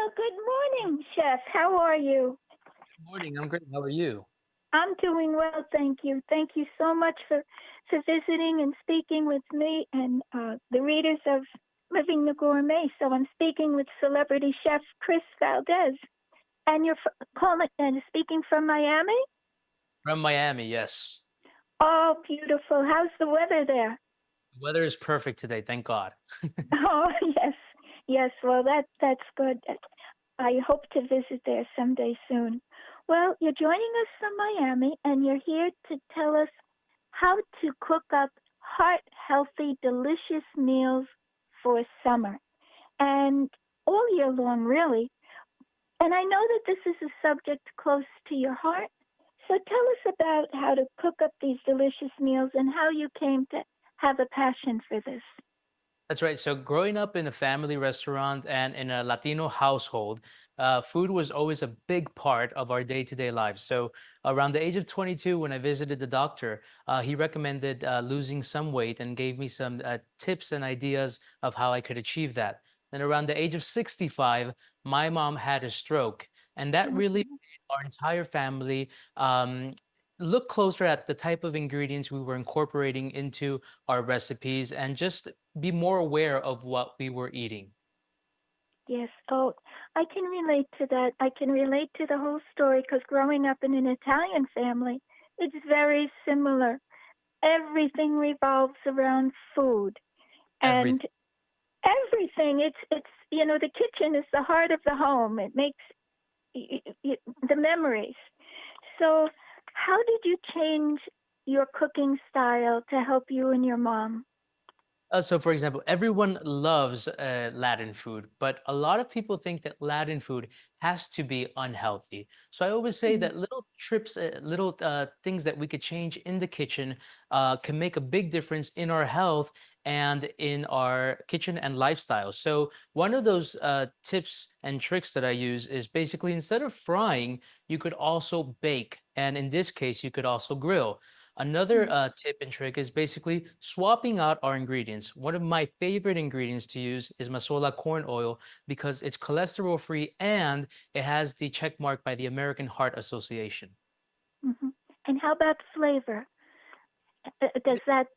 Well, good morning, Chef. How are you? Good morning. I'm great. How are you? I'm doing well, thank you. Thank you so much for visiting and speaking with me and the readers of Living the Gourmet. So I'm speaking with celebrity chef Chris Valdes, and you're calling and speaking from Miami. From Miami, yes. Oh, beautiful! How's the weather there? The weather is perfect today, thank God. Oh, yes, yes. Well, that's good. I hope to visit there someday soon. Well, you're joining us from Miami, and you're here to tell us how to cook up heart healthy, delicious meals for summer and all year long, really. And I know that this is a subject close to your heart. So tell us about how to cook up these delicious meals and how you came to have a passion for this. That's right. So, growing up in a family restaurant and in a Latino household, food was always a big part of our day-to-day lives. So, around the age of 22, when I visited the doctor, he recommended losing some weight and gave me some tips and ideas of how I could achieve that. Then, around the age of 65, my mom had a stroke, and that really Mhm. made our entire family look closer at the type of ingredients we were incorporating into our recipes and just be more aware of what we were eating. Yes. Oh, I can relate to that. I can relate to the whole story because growing up in an Italian family, it's very similar. Everything revolves around food and Everything. everything. It's the kitchen is the heart of the home. It makes the memories. So, how did you change your cooking style to help you and your mom? So, for example, everyone loves Latin food, but a lot of people think that Latin food has to be unhealthy. So, I always say Mm. that little trips, little things that we could change in the kitchen can make a big difference in our health and in our kitchen and lifestyle. So, one of those tips and tricks that I use is basically instead of frying, you could also bake. And in this case, you could also grill. Another Mm. tip and trick is basically swapping out our ingredients. One of my favorite ingredients to use is masola corn oil because it's cholesterol free and it has the check mark by the American Heart Association. Hmm. And how about flavor? Does that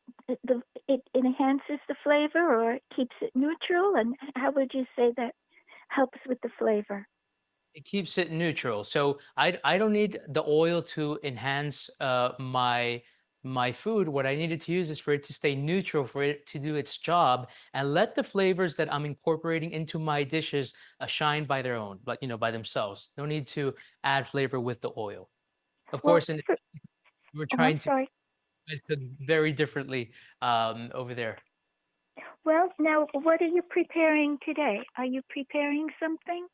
it enhances the flavor or it keeps it neutral? And how would you say that helps with the flavor? It keeps it neutral. So I don't need the oil to enhance my food. What I needed to use is for it to stay neutral, for it to do its job, and let the flavors that I'm incorporating into my dishes shine by their own, but by themselves. No need to add flavor with the oil. Of Well, course, and for, we're oh, I'm trying to sorry. guys cook very differently over there. Well, now what are you preparing today? Are you preparing something?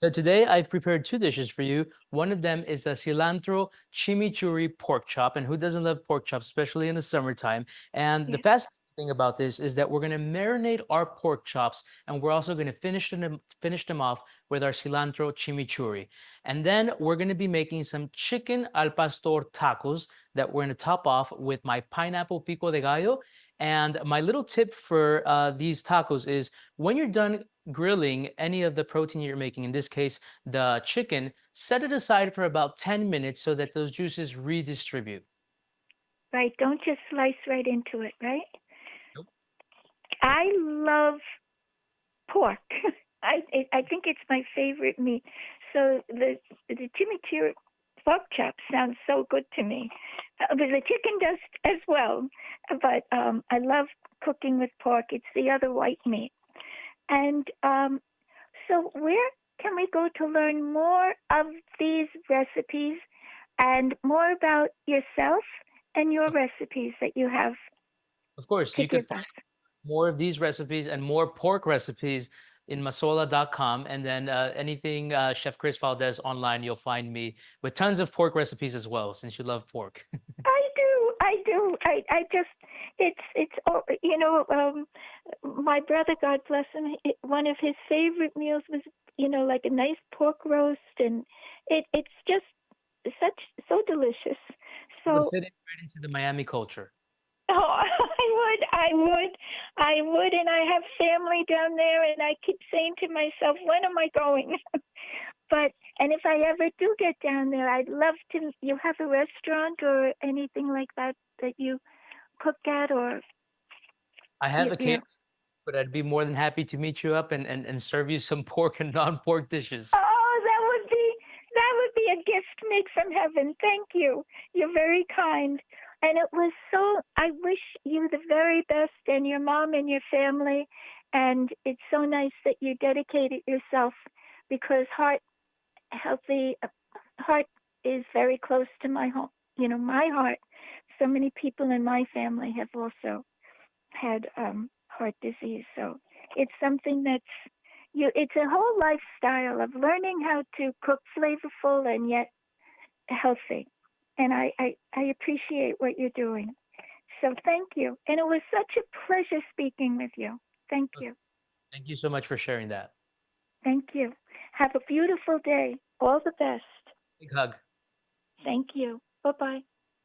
So today I've prepared two dishes for you. One of them is a cilantro chimichurri pork chop. And who doesn't love pork chops, especially in the summertime? And the Yes. fascinating thing about this is that we're going to marinate our pork chops and we're also going to finish them off with our cilantro chimichurri. And then we're going to be making some chicken al pastor tacos that we're going to top off with my pineapple pico de gallo. And my little tip for these tacos is when you're done grilling any of the protein you're making, in this case, the chicken, set it aside for about 10 minutes so that those juices redistribute. Right. Don't just slice right into it, right? Nope. I love pork. I think it's my favorite meat. So the chimichurri pork chop sounds so good to me. But the chicken does as well. But I love cooking with pork. It's the other white meat. And so where can we go to learn more of these recipes and more about yourself and your Of recipes that you have of course, to you give could us? find more of these recipes and more pork recipes in masola.com. And then anything Chef Chris Valdez online, you'll find me with tons of pork recipes as well, since you love pork. I do. I do. I just it's oh, my brother, God bless him, one of his favorite meals was like a nice pork roast, and it's just so delicious. It would So fit in right into the Miami culture. oh, I would, and I have family down there, and I keep saying to myself, when am I going? But and if I ever do get down there, I'd love to. You have a restaurant or anything like that that you cook at, or I have a you catering, but I'd be more than happy to meet you up and serve you some pork and non-pork dishes. Oh, that would be a gift made from heaven. Thank you. You're very kind. And it was so I wish you the very best and your mom and your family, and it's so nice that you dedicated yourself because healthy heart is very close to my home, my heart. So many people in my family have also had heart disease. So it's something that's it's a whole lifestyle of learning how to cook flavorful and yet healthy. And I appreciate what you're doing. So thank you. And it was such a pleasure speaking with you. Thank you. Thank you so much for sharing that. Thank you. Have a beautiful day. All the best. Big hug. Thank you. Bye bye.